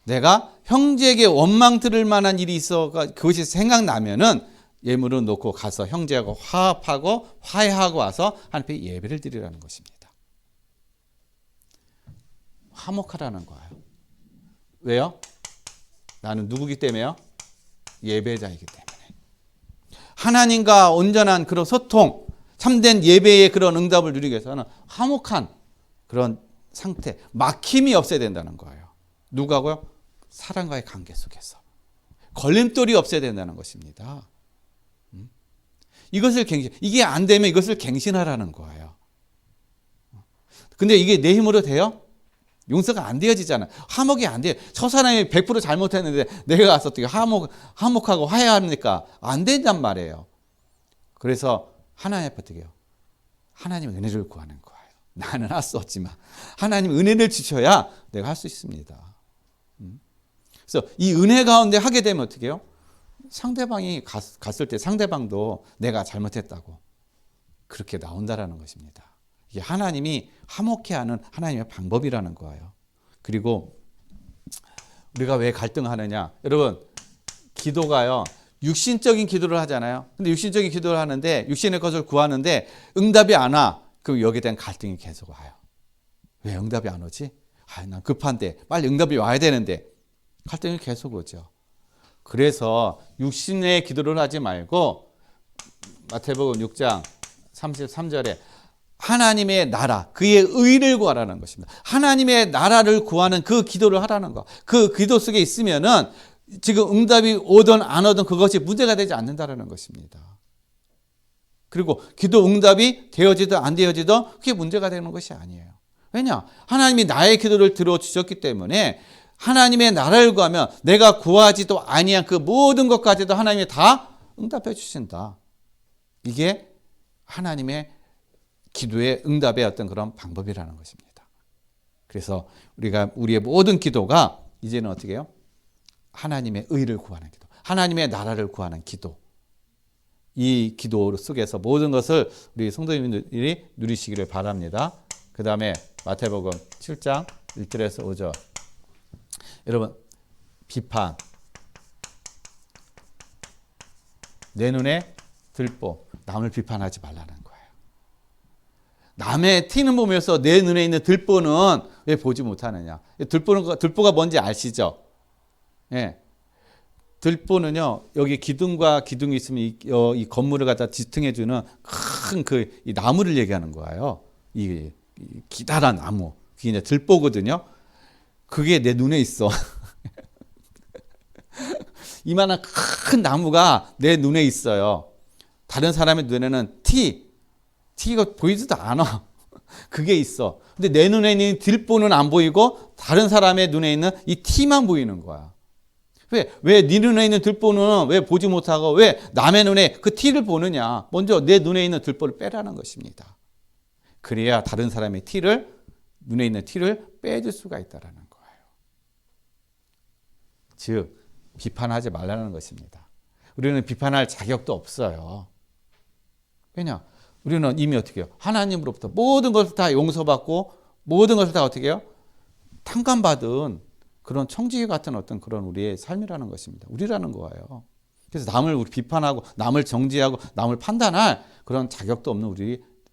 내가 형제에게 원망 들을 만한 일이 있어 그것이 생각나면은 예물을 놓고 가서 형제하고 화합하고 화해하고 와서 하나님께 예배를 드리라는 것입니다. 화목하라는 거예요. 왜요? 나는 누구기 때문에요? 예배자이기 때문에. 하나님과 온전한 그런 소통, 참된 예배의 그런 응답을 누리기 위해서는 화목한 그런 상태, 막힘이 없어야 된다는 거예요. 누가고요? 사랑과의 관계 속에서. 걸림돌이 없어야 된다는 것입니다. 이것을 이게 안 되면 이것을 갱신하라는 거예요. 근데 이게 내 힘으로 돼요? 용서가 안 되어지잖아. 화목이 안 돼요. 저 사람이 100% 잘못했는데 내가 가서 어떻게 화목하고 화해합니까? 안 된단 말이에요. 그래서 하나님 앞에 어떻게 해요? 하나님 은혜를 구하는 거예요. 나는 할 수 없지만 하나님 은혜를 주셔야 내가 할 수 있습니다. 그래서 이 은혜 가운데 하게 되면 어떻게 해요? 상대방이 갔을 때 상대방도 내가 잘못했다고 그렇게 나온다라는 것입니다. 이게 하나님이 화목해 하는 하나님의 방법이라는 거예요. 그리고 우리가 왜 갈등하느냐? 여러분, 기도가요, 육신적인 기도를 하잖아요. 근데 육신적인 기도를 하는데 육신의 것을 구하는데 응답이 안 와. 그럼 여기에 대한 갈등이 계속 와요. 왜 응답이 안 오지? 난 급한데 빨리 응답이 와야 되는데 갈등이 계속 오죠. 그래서 육신의 기도를 하지 말고 마태복음 6장 33절에 하나님의 나라, 그의 의를 구하라는 것입니다. 하나님의 나라를 구하는 그 기도를 하라는 거. 그 기도 속에 있으면은 지금 응답이 오든 안 오든 그것이 문제가 되지 않는다라는 것입니다. 그리고 기도 응답이 되어지든 안 되어지든 그게 문제가 되는 것이 아니에요. 왜냐? 하나님이 나의 기도를 들어주셨기 때문에 하나님의 나라를 구하면 내가 구하지도 아니한 그 모든 것까지도 하나님이 다 응답해 주신다. 이게 하나님의 기도의 응답의 어떤 그런 방법이라는 것입니다. 그래서 우리의 모든 기도가 이제는 어떻게 해요? 하나님의 의를 구하는 기도, 하나님의 나라를 구하는 기도. 이 기도 속에서 모든 것을 우리 성도님들이 누리시기를 바랍니다. 그 다음에 마태복음 7장 1절에서 5절. 여러분, 비판. 내 눈에 들보. 남을 비판하지 말라는 거예요. 남의 티는 보면서 내 눈에 있는 들보는 왜 보지 못하느냐. 들보가 뭔지 아시죠? 예. 들보는요, 여기 기둥과 기둥이 있으면 이 건물을 갖다 지탱해주는 큰 이 나무를 얘기하는 거예요. 이 기다란 나무. 그게 이제 들보거든요. 그게 내 눈에 있어. 이만한 큰 나무가 내 눈에 있어요. 다른 사람의 눈에는 티가 보이지도 않아. 그게 있어. 근데 내 눈에 있는 들보는 안 보이고 다른 사람의 눈에 있는 이 티만 보이는 거야. 왜 네 눈에 있는 들보는 왜 보지 못하고 왜 남의 눈에 그 티를 보느냐. 먼저 내 눈에 있는 들보를 빼라는 것입니다. 그래야 다른 사람의 눈에 있는 티를 빼줄 수가 있다는 거예요. 즉, 비판하지 말라는 것입니다. 우리는 비판할 자격도 없어요. 왜냐? 우리는 이미 어떻게 해요? 하나님으로부터 모든 것을 다 용서받고 모든 것을 다 어떻게 해요? 탕감받은 그런 청지기 같은 어떤 그런 우리의 삶이라는 것입니다. 우리라는 거예요. 그래서 남을 비판하고 남을 정죄하고 남을 판단할 그런 자격도 없는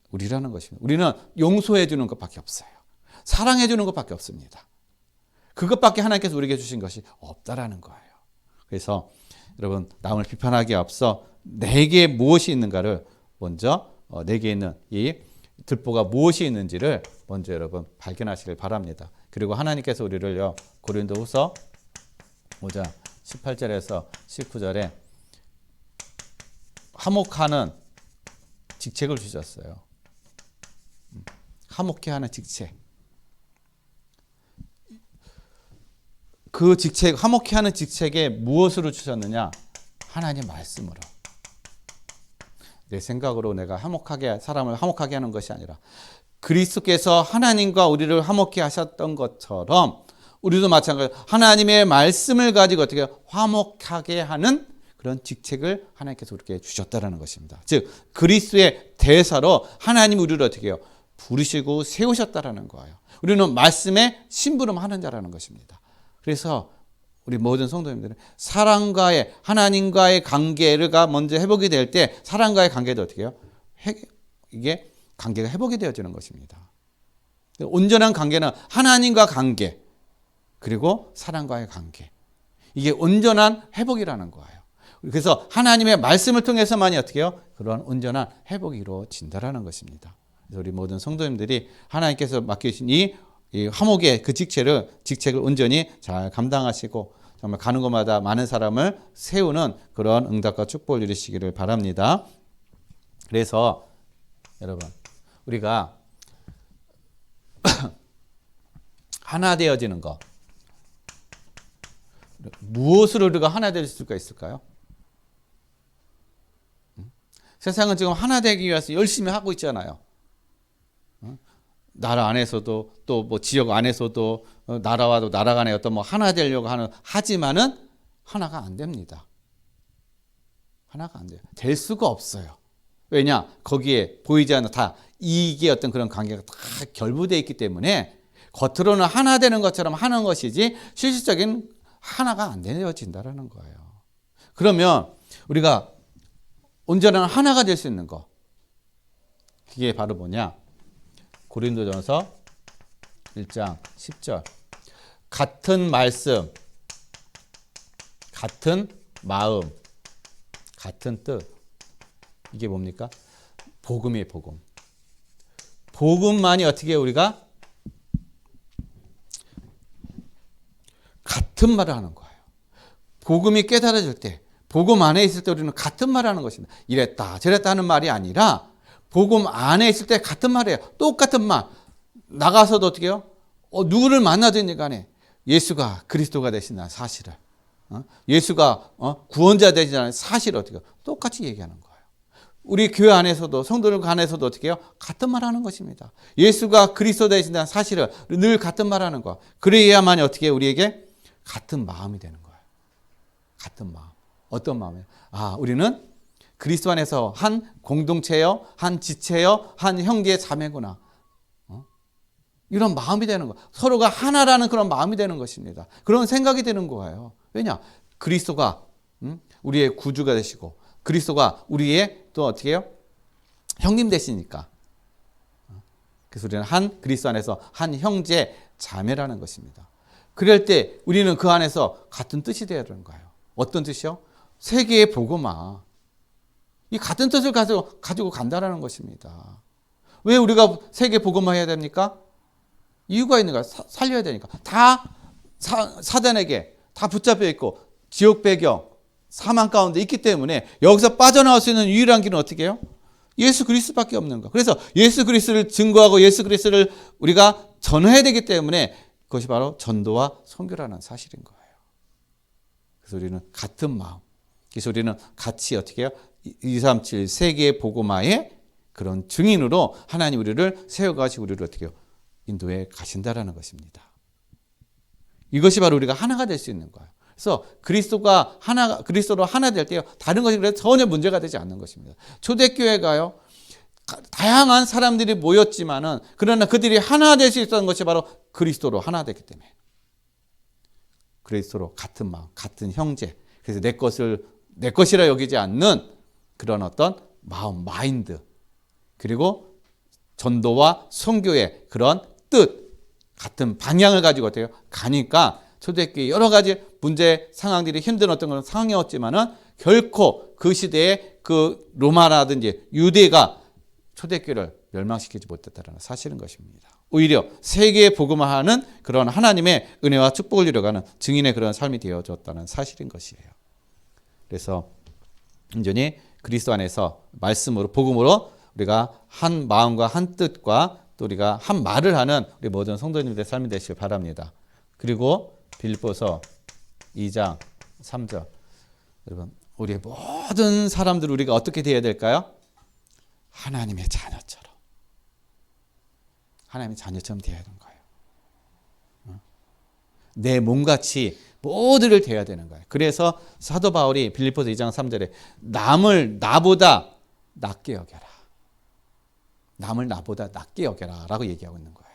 우리라는 것입니다. 우리는 용서해 주는 것밖에 없어요. 사랑해 주는 것밖에 없습니다. 그것밖에 하나님께서 우리에게 주신 것이 없다라는 거예요. 그래서 여러분, 남을 비판하기에 앞서 내게 무엇이 있는가를 먼저 내게 있는 이 들보가 무엇이 있는지를 먼저 여러분 발견하시길 바랍니다. 그리고 하나님께서 우리를요, 고린도후서 5장 18절에서 19절에 화목하는 직책을 주셨어요. 화목해 하는 직책. 그 직책, 화목해 하는 직책에 무엇으로 주셨느냐? 하나님 말씀으로. 내 생각으로 내가 사람을 화목하게 하는 것이 아니라 그리스도께서 하나님과 우리를 화목케 하셨던 것처럼 우리도 마찬가지로 하나님의 말씀을 가지고 어떻게 화목하게 하는 그런 직책을 하나님께서 우리에게 주셨다는 것입니다. 즉 그리스도의 대사로 하나님이 우리를 어떻게 해요? 부르시고 세우셨다라는 거예요. 우리는 말씀에 심부름하는 자라는 것입니다. 그래서 우리 모든 성도님들은 사랑과의 하나님과의 관계가 먼저 회복이 될 때 사랑과의 관계도 어떻게 해요? 이게 관계가 회복이 되어지는 것입니다. 온전한 관계는 하나님과 관계 그리고 사랑과의 관계. 이게 온전한 회복이라는 거예요. 그래서 하나님의 말씀을 통해서만이 어떻게 해요? 그런 온전한 회복이 이루어진다라는 것입니다. 그래서 우리 모든 성도님들이 하나님께서 맡기신 이 화목의 그 직책을 온전히 잘 감당하시고 정말 가는 곳마다 많은 사람을 세우는 그런 응답과 축복을 누리시기를 바랍니다. 그래서 여러분 우리가 하나 되어지는 것, 무엇으로 우리가 하나 될 수가 있을까요? 세상은 지금 하나 되기 위해서 열심히 하고 있잖아요. 나라 안에서도 또 뭐 지역 안에서도 나라와도 나라 간에 어떤 뭐 하나 되려고 하지만은 하나가 안 됩니다. 하나가 안 돼요. 될 수가 없어요. 왜냐? 거기에 보이지 않는 다 이익의 어떤 그런 관계가 다 결부되어 있기 때문에 겉으로는 하나 되는 것처럼 하는 것이지 실질적인 하나가 안 되어진다라는 거예요. 그러면 우리가 온전한 하나가 될 수 있는 거, 그게 바로 뭐냐? 고린도전서 1장 10절. 같은 말씀, 같은 마음, 같은 뜻. 이게 뭡니까? 복음이에요, 복음. 복음만이 어떻게 우리가 같은 말을 하는 거예요. 복음이 깨달아질 때, 복음 안에 있을 때 우리는 같은 말을 하는 것입니다. 이랬다, 저랬다 하는 말이 아니라 복음 안에 있을 때 같은 말이에요. 똑같은 말. 나가서도 어떻게 해요? 누구를 만나든지 간에 예수가 그리스도가 되신다는 사실을, 예수가 구원자 되신다는 사실을 어떻게 해요? 똑같이 얘기하는 거예요. 우리 교회 안에서도 성도들 안에서도 어떻게 해요? 같은 말 하는 것입니다. 예수가 그리스도 되신다는 사실을 늘 같은 말 하는 거예요. 그래야만 어떻게 해요? 우리에게 같은 마음이 되는 거예요. 같은 마음. 어떤 마음이에요? 우리는 그리스도 안에서 한 공동체요, 한 지체요, 한 형제 자매구나. 이런 마음이 되는 거. 서로가 하나라는 그런 마음이 되는 것입니다. 그런 생각이 되는 거예요. 왜냐? 그리스도가 우리의 구주가 되시고 그리스도가 우리의 또 어떻게 해요? 형님 되시니까. 그래서 우리는 한 그리스도 안에서 한 형제 자매라는 것입니다. 그럴 때 우리는 그 안에서 같은 뜻이 되어야 되는 거예요. 어떤 뜻이요? 세계의 복음화. 이 같은 뜻을 가지고 간다라는 것입니다. 왜 우리가 세계 복음화 해야 됩니까? 이유가 있는 거야. 살려야 되니까. 다 사단에게 다 붙잡혀 있고 지옥 배경, 사망 가운데 있기 때문에 여기서 빠져나올 수 있는 유일한 길은 어떻게 해요? 예수 그리스도밖에 없는 거. 그래서 예수 그리스도를 증거하고 예수 그리스도를 우리가 전해야 되기 때문에 그것이 바로 전도와 선교라는 사실인 거예요. 그래서 우리는 같은 마음. 그래서 우리는 같이 어떻게 해요? 237 세계의 복음화의 그런 증인으로 하나님 우리를 세워가시고 우리를 어떻게 해요? 인도에 가신다라는 것입니다. 이것이 바로 우리가 하나가 될 수 있는 거예요. 그래서 그리스도로 하나 될 때요, 다른 것이 그래서 전혀 문제가 되지 않는 것입니다. 초대교회가요, 다양한 사람들이 모였지만은, 그러나 그들이 하나 될 수 있었던 것이 바로 그리스도로 하나 됐기 때문에. 그리스도로 같은 마음, 같은 형제. 그래서 내 것이라 여기지 않는 그런 어떤 마음, 마인드. 그리고 전도와 선교의 그런 뜻, 같은 방향을 가지고 어때요? 가니까 초대교회 여러 가지 문제 상황들이 힘든 어떤 그런 상황이었지만은 결코 그 시대에 그 로마라든지 유대가 초대교회를 멸망시키지 못했다는 사실인 것입니다. 오히려 세계에 복음화하는 그런 하나님의 은혜와 축복을 이뤄가는 증인의 그런 삶이 되어졌다는 사실인 것이에요. 그래서 온전히 그리스도 안에서 말씀으로 복음으로 우리가 한 마음과 한 뜻과 또 우리가 한 말을 하는 우리 모든 성도님들의 삶이 되시길 바랍니다. 그리고 빌립보서 2장 3절 여러분 우리 모든 사람들 우리가 어떻게 되어야 될까요? 하나님의 자녀처럼 하나님의 자녀처럼 되어야 하는 거예요. 내 몸같이 모두를 대해야 되는 거예요. 그래서 사도 바울이 빌립보서 2장 3절에 남을 나보다 낮게 여겨라. 남을 나보다 낮게 여겨라 라고 얘기하고 있는 거예요.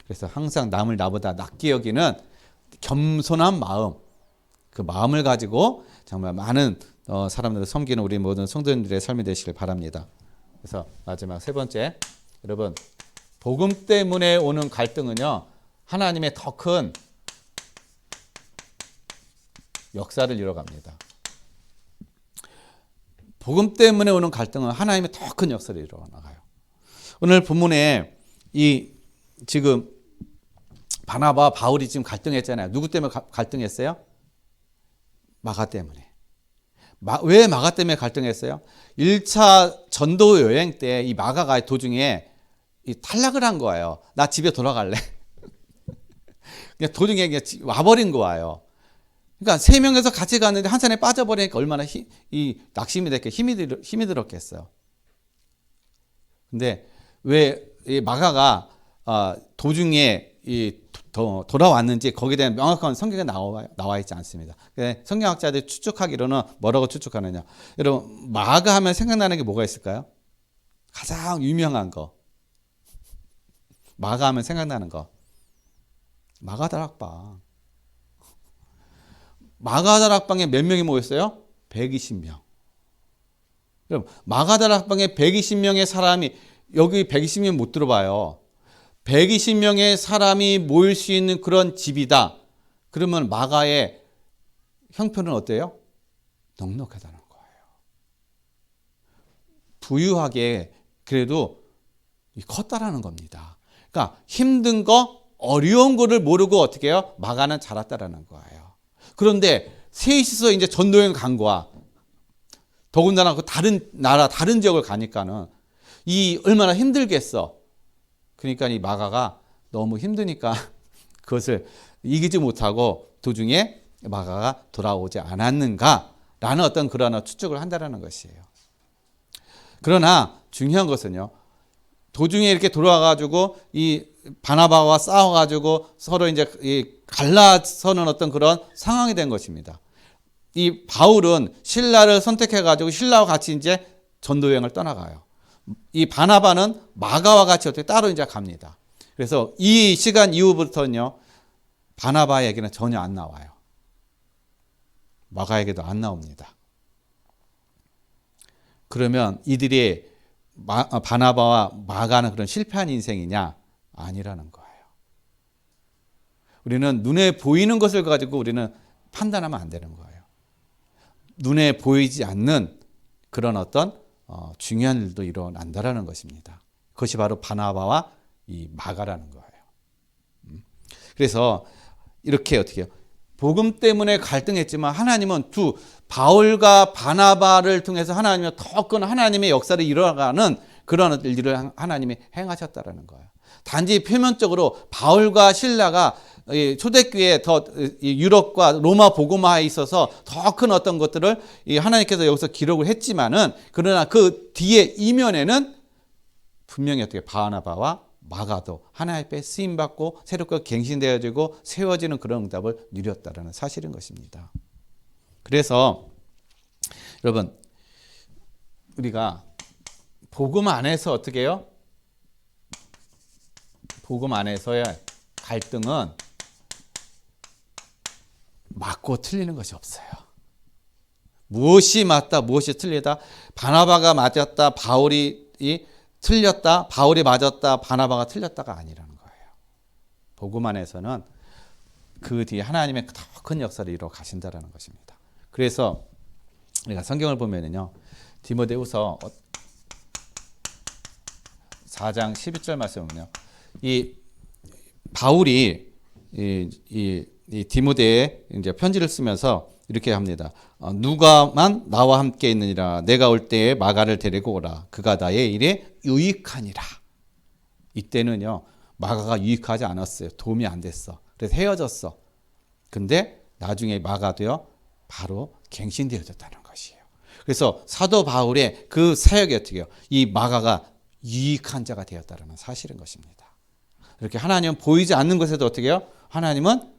그래서 항상 남을 나보다 낮게 여기는 겸손한 마음, 그 마음을 가지고 정말 많은 사람들을 섬기는 우리 모든 성도님들의 삶이 되시길 바랍니다. 그래서 마지막 세 번째, 여러분 복음 때문에 오는 갈등은요 하나님의 더 큰 역사를 이뤄갑니다. 복음 때문에 오는 갈등은 하나님의 더 큰 역사를 이뤄나가요. 오늘 본문에 이 지금 바나바와 바울이 지금 갈등했잖아요. 누구 때문에 갈등했어요? 마가 때문에. 왜 마가 때문에 갈등했어요? 1차 전도 여행 때 이 마가가 도중에 탈락을 한 거예요. 나 집에 돌아갈래. 그냥 도중에 그냥 와버린 거예요. 그러니까 세 명에서 같이 갔는데 한 산에 빠져버리니까 얼마나 이 낙심이 됐게 힘이 들었겠어요. 근데 왜 이 마가가 도중에 돌아왔는지 거기에 대한 명확한 성경에 나와 있지 않습니다. 성경학자들이 추측하기로는 뭐라고 추측하느냐. 여러분 마가 하면 생각나는 게 뭐가 있을까요? 가장 유명한 거. 마가 하면 생각나는 거. 마가다락방. 마가다락방에 몇 명이 모였어요? 120명. 그럼 마가다락방에 120명의 사람이 여기 120명 못 들어봐요. 120명의 사람이 모일 수 있는 그런 집이다. 그러면 마가의 형편은 어때요? 넉넉하다는 거예요. 부유하게 그래도 컸다라는 겁니다. 그러니까 힘든 거, 어려운 거를 모르고 어떻게 해요? 마가는 자랐다라는 거예요. 그런데 셋이서 이제 전도여행 간 거야. 더군다나 그 다른 나라, 다른 지역을 가니까는 이 얼마나 힘들겠어. 그러니까 이 마가가 너무 힘드니까 그것을 이기지 못하고 도중에 마가가 돌아오지 않았는가라는 어떤 그런 추측을 한다라는 것이에요. 그러나 중요한 것은요. 도중에 이렇게 돌아와가지고 이 바나바와 싸워가지고 서로 이제 갈라서는 어떤 그런 상황이 된 것입니다. 이 바울은 신라를 선택해가지고 신라와 같이 이제 전도여행을 떠나가요. 이 바나바는 마가와 같이 어떻게 따로 이제 갑니다. 그래서 이 시간 이후부터는요, 바나바 얘기는 전혀 안 나와요. 마가 얘기도 안 나옵니다. 그러면 이들이 바나바와 마가는 그런 실패한 인생이냐? 아니라는 거예요. 우리는 눈에 보이는 것을 가지고 우리는 판단하면 안 되는 거예요. 눈에 보이지 않는 그런 어떤 중요한 일도 일어난다라는 것입니다. 그것이 바로 바나바와 이 마가라는 거예요. 그래서 이렇게 어떻게 해요? 복음 때문에 갈등했지만 하나님은 바울과 바나바를 통해서 하나님의 더 큰 하나님의 역사를 이뤄가는 그런 일들을 하나님이 행하셨다라는 거예요. 단지 표면적으로 바울과 실라가 초대교회 더 유럽과 로마 복음화에 있어서 더 큰 어떤 것들을 하나님께서 여기서 기록을 했지만은 그러나 그 뒤에 이면에는 분명히 어떻게 바나바와 마가도 하나님의 쓰임 받고 새롭게 갱신되어지고 세워지는 그런 응답을 누렸다라는 사실인 것입니다. 그래서 여러분 우리가 복음 안에서 어떻게 해요? 복음 안에서의 갈등은 맞고 틀리는 것이 없어요. 무엇이 맞다, 무엇이 틀리다. 바나바가 맞았다, 바울이 틀렸다, 바울이 맞았다, 바나바가 틀렸다가 아니라는 거예요. 복음 안에서는 그 뒤에 하나님의 더 큰 역사를 이루어 가신다라는 것입니다. 그래서 우리가 성경을 보면은요. 디모데후서 4장 12절 말씀은요. 이 바울이 이 디모데에 이제 편지를 쓰면서 이렇게 합니다. 누가만 나와 함께 있느니라. 내가 올 때에 마가를 데리고 오라. 그가 나의 일에 유익하니라. 이때는요. 마가가 유익하지 않았어요. 도움이 안 됐어. 그래서 헤어졌어. 근데 나중에 마가도요. 바로 갱신되어졌다는 것이에요. 그래서 사도 바울의 그 사역이 어떻게 해요? 이 마가가 유익한 자가 되었다는 사실인 것입니다. 이렇게 하나님은 보이지 않는 것에도 어떻게 해요? 하나님은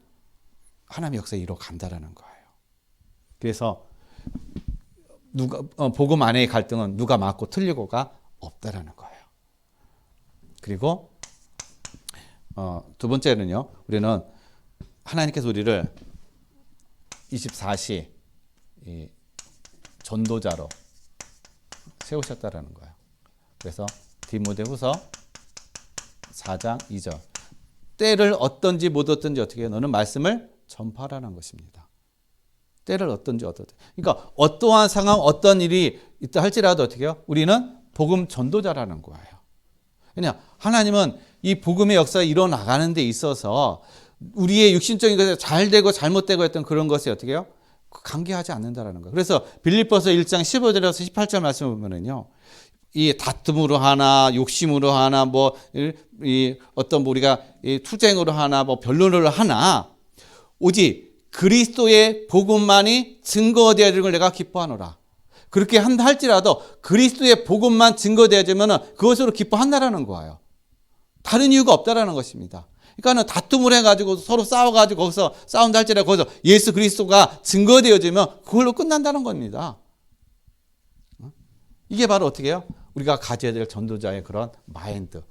하나님의 역사에 이루어 간다라는 거예요. 그래서 복음 안에의 갈등은 누가 맞고 틀리고가 없다라는 거예요. 그리고 두 번째는요. 우리는 하나님께서 우리를 24시 전도자로 세우셨다라는 거예요. 그래서 디모데후서 4장 2절. 때를 얻든지 못 얻든지 어떻게 해요? 너는 말씀을 전파하라는 것입니다. 때를 얻든지 어떻든. 그러니까 어떠한 상황, 어떤 일이 있다 할지라도 어떻게 해요? 우리는 복음 전도자라는 거예요. 그냥 하나님은 이 복음의 역사가 일어나가는 데 있어서 우리의 육신적인 것에 잘 되고 잘못되고 했던 그런 것이 어떻게 해요? 관계하지 않는다라는 거예요. 그래서 빌립보서 1장 15절에서 18절 말씀을 보면은요. 이 다툼으로 하나, 욕심으로 하나, 어떤 우리가 투쟁으로 하나, 변론으로 하나, 오직 그리스도의 복음만이 증거되어지는 걸 내가 기뻐하노라. 그렇게 한다 할지라도 그리스도의 복음만 증거되어지면 그것으로 기뻐한다라는 거예요. 다른 이유가 없다라는 것입니다. 그러니까는 다툼을 해가지고 서로 싸워가지고 거기서 싸운다 할지라도 거기서 예수 그리스도가 증거되어지면 그걸로 끝난다는 겁니다. 이게 바로 어떻게 해요? 우리가 가져야 될 전도자의 그런 마인드,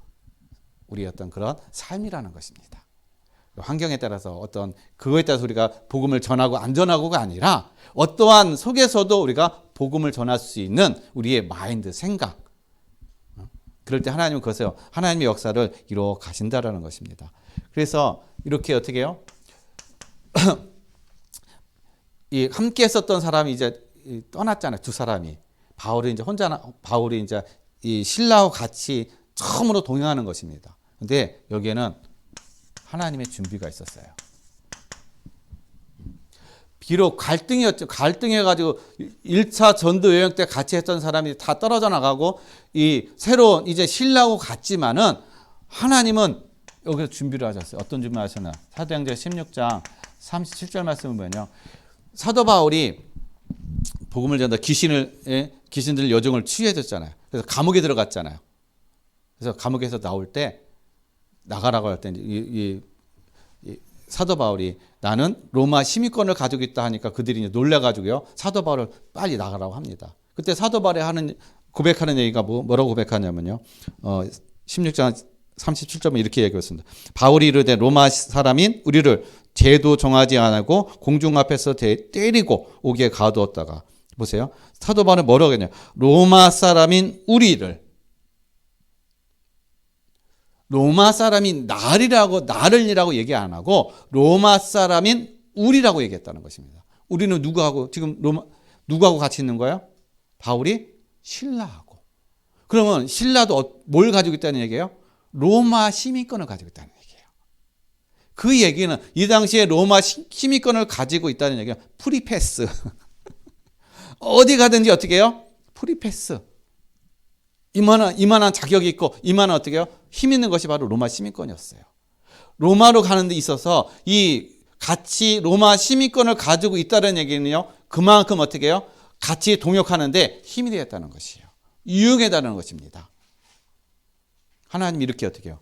우리의 어떤 그런 삶이라는 것입니다. 환경에 따라서 어떤 그거에 따라서 우리가 복음을 전하고 안 전하고가 아니라 어떠한 속에서도 우리가 복음을 전할 수 있는 우리의 마인드, 생각. 그럴 때 하나님은 그것을 하나님의 역사를 이루어 가신다라는 것입니다. 그래서 이렇게 어떻게 해요? 이 함께 했었던 사람이 이제 떠났잖아요. 두 사람이. 바울이 이제 이 신라와 같이 처음으로 동행하는 것입니다. 근데 여기에는 하나님의 준비가 있었어요. 비록 갈등이었죠. 갈등해가지고 1차 전도 여행 때 같이 했던 사람이 다 떨어져 나가고 이 새로운 이제 신라하고 같지만은 하나님은 여기서 준비를 하셨어요. 어떤 준비를 하셨나? 사도행전 16장 37절 말씀을 보면요. 사도 바울이 복음을 전하다 귀신들 여종을 치유해줬잖아요. 그래서 감옥에 들어갔잖아요. 그래서 감옥에서 나올 때 나가라고 할 때 이 사도 바울이 나는 로마 시민권을 가지고 있다 하니까 그들이 이제 놀래가지고요. 사도 바울을 빨리 나가라고 합니다. 그때 사도 바울이 고백하는 얘기가 뭐라고 고백하냐면요. 16장 37절에 이렇게 얘기했습니다. 바울이 이르되 로마 사람인 우리를 죄도 정하지 않고 공중 앞에서 때리고 옥에 가두었다가 보세요. 사도 바울은 뭐라고 했냐? 로마 사람인 우리를 로마 사람인 나를이라고 얘기 안 하고 로마 사람인 우리라고 얘기했다는 것입니다. 우리는 누구하고 같이 있는 거예요? 바울이 신라하고. 그러면 신라도 뭘 가지고 있다는 얘기예요? 로마 시민권을 가지고 있다는 얘기예요. 그 얘기는 이 당시에 로마 시민권을 가지고 있다는 얘기가 프리패스. 어디 가든지 어떻게 해요? 프리패스. 이만한 자격이 있고 이만한 어떻게 해요? 힘 있는 것이 바로 로마 시민권이었어요. 로마로 가는 데 있어서 이 같이 로마 시민권을 가지고 있다는 얘기는요. 그만큼 어떻게 해요? 같이 동역하는데 힘이 되었다는 것이에요. 유용하다는 것입니다. 하나님 이렇게 어떻게 해요?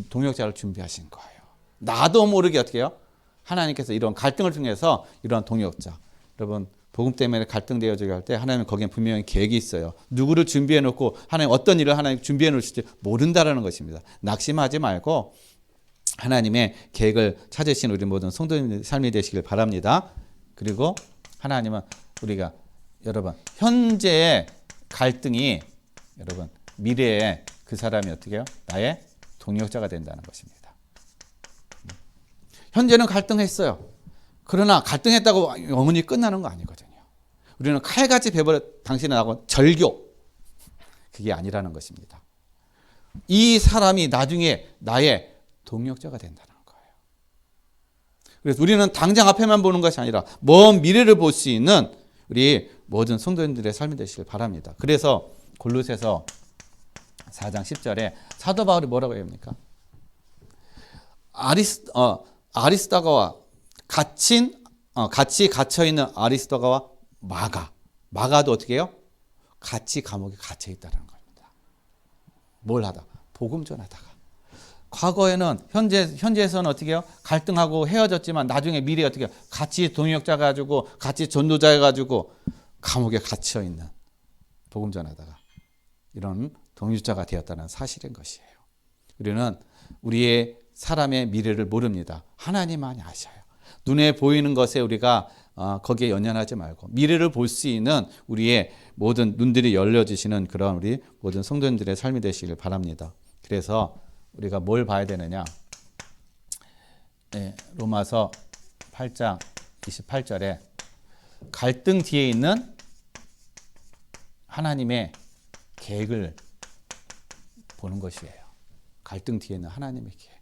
동역자를 준비하신 거예요. 나도 모르게 어떻게 해요? 하나님께서 이런 갈등을 통해서 이런 동역자. 여러분 복음 때문에 갈등되어지게 할 때 하나님은 거기에 분명히 계획이 있어요. 누구를 준비해 놓고 하나님 어떤 일을 하나님 준비해 놓으실지 모른다라는 것입니다. 낙심하지 말고 하나님의 계획을 찾으신 우리 모든 성도님의 삶이 되시길 바랍니다. 그리고 하나님은 우리가 여러분 현재의 갈등이 여러분 미래에 그 사람이 어떻게 해요? 나의 동역자가 된다는 것입니다. 현재는 갈등했어요. 그러나 갈등했다고 영원히 끝나는 거 아니거든요. 우리는 칼같이 베버려 당신은 나하고 절교. 그게 아니라는 것입니다. 이 사람이 나중에 나의 동역자가 된다는 거예요. 그래서 우리는 당장 앞에만 보는 것이 아니라 먼 미래를 볼 수 있는 우리 모든 성도님들의 삶이 되시길 바랍니다. 그래서 골로새서 4장 10절에 사도 바울이 뭐라고 합니까? 아리스다가와 같이 갇혀있는 아리스다가와 마가도 어떻게 해요? 같이 감옥에 갇혀 있다는 겁니다. 뭘 하다? 복음 전하다가. 과거에는 현재에서는 어떻게 해요? 갈등하고 헤어졌지만 나중에 미래에 어떻게 해요? 같이 동역자 가지고 같이 전도자 해가지고 감옥에 갇혀 있는 복음 전하다가 이런 동역자가 되었다는 사실인 것이에요. 우리는 우리의 사람의 미래를 모릅니다. 하나님만이 아셔요. 눈에 보이는 것에 우리가 거기에 연연하지 말고 미래를 볼 수 있는 우리의 모든 눈들이 열려지시는 그런 우리 모든 성도님들의 삶이 되시길 바랍니다. 그래서 우리가 뭘 봐야 되느냐? 네, 로마서 8장 28절에 갈등 뒤에 있는 하나님의 계획을 보는 것이에요. 갈등 뒤에 있는 하나님의 계획.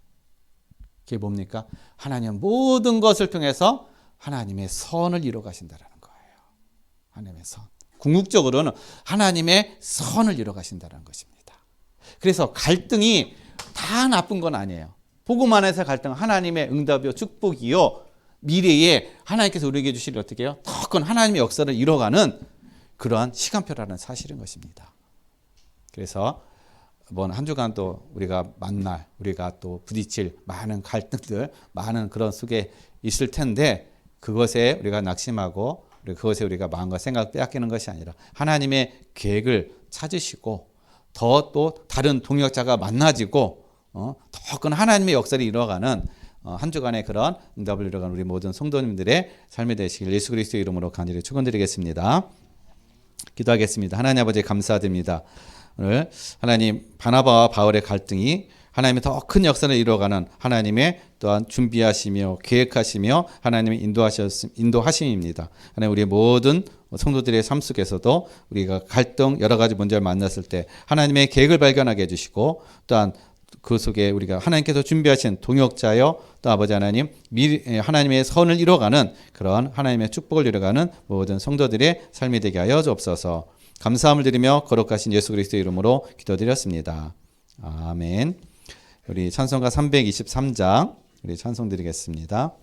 그게 뭡니까? 하나님은 모든 것을 통해서 하나님의 선을 이루어 가신다는 거예요. 하나님의 선. 궁극적으로는 하나님의 선을 이루어 가신다는 것입니다. 그래서 갈등이 다 나쁜 건 아니에요. 복음 안에서 갈등은 하나님의 응답이요 축복이요 미래에 하나님께서 우리에게 주실 어떻게 해요? 더 큰 하나님의 역사를 이뤄가는 그러한 시간표라는 사실인 것입니다. 그래서 이번 한 주간 또 우리가 만날, 우리가 또 부딪힐 많은 갈등들, 많은 그런 속에 있을 텐데 그것에 우리가 낙심하고 그것에 우리가 마음과 생각을 빼앗기는 것이 아니라 하나님의 계획을 찾으시고 더 또 다른 동역자가 만나지고 더 큰 하나님의 역사를 이뤄가는 한 주간의 그런 응답을 이뤄가는 우리 모든 성도님들의 삶이 되시길 예수 그리스도의 이름으로 간절히 축원드리겠습니다. 기도하겠습니다. 하나님 아버지 감사드립니다. 오늘 하나님 바나바와 바울의 갈등이 하나님의 더 큰 역사를 이루어가는 하나님의 또한 준비하시며 계획하시며 하나님의 인도하심입니다. 하나님 우리 모든 성도들의 삶 속에서도 우리가 갈등 여러 가지 문제를 만났을 때 하나님의 계획을 발견하게 해주시고 또한 그 속에 우리가 하나님께서 준비하신 동역자여 또 아버지 하나님 하나님의 선을 이뤄가는 그런 하나님의 축복을 이뤄가는 모든 성도들의 삶이 되게 하여 주옵소서. 감사함을 드리며 거룩하신 예수 그리스도의 이름으로 기도드렸습니다. 아멘. 우리 찬송가 323장 우리 찬송 드리겠습니다.